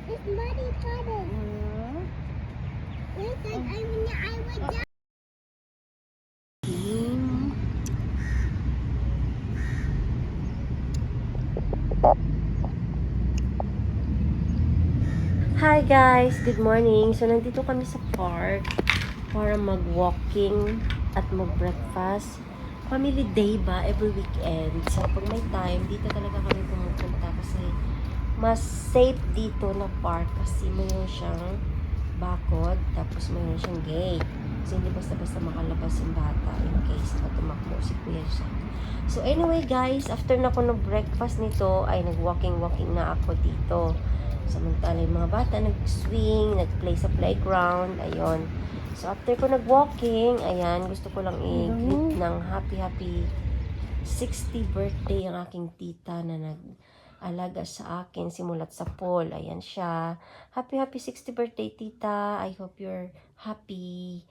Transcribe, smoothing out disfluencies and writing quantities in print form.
It's muddy puddle. Listen, I would down. Hi guys! Good morning! So, nandito kami sa park para mag-walking at mag-breakfast. Family day ba? Every weekend. So, pag may time, dito talaga kami pumupunta kasi mas safe dito na park kasi mayroon siyang bakod, tapos mayroon siyang gate. So, hindi basta-basta makalabas yung bata in case na tumakbo si Kuya siya. So, anyway guys, after na ko breakfast nito, ay nag-walking-walking na ako dito. Samantala yung mga bata nag-swing, nag-play sa playground, ayun. So, after ko nag-walking, ayan, gusto ko lang i-greet ng happy 60 birthday ang aking tita na nag-alaga sa akin simulat sa pool. Ayan siya. Happy 60 birthday, tita. I hope you're happy.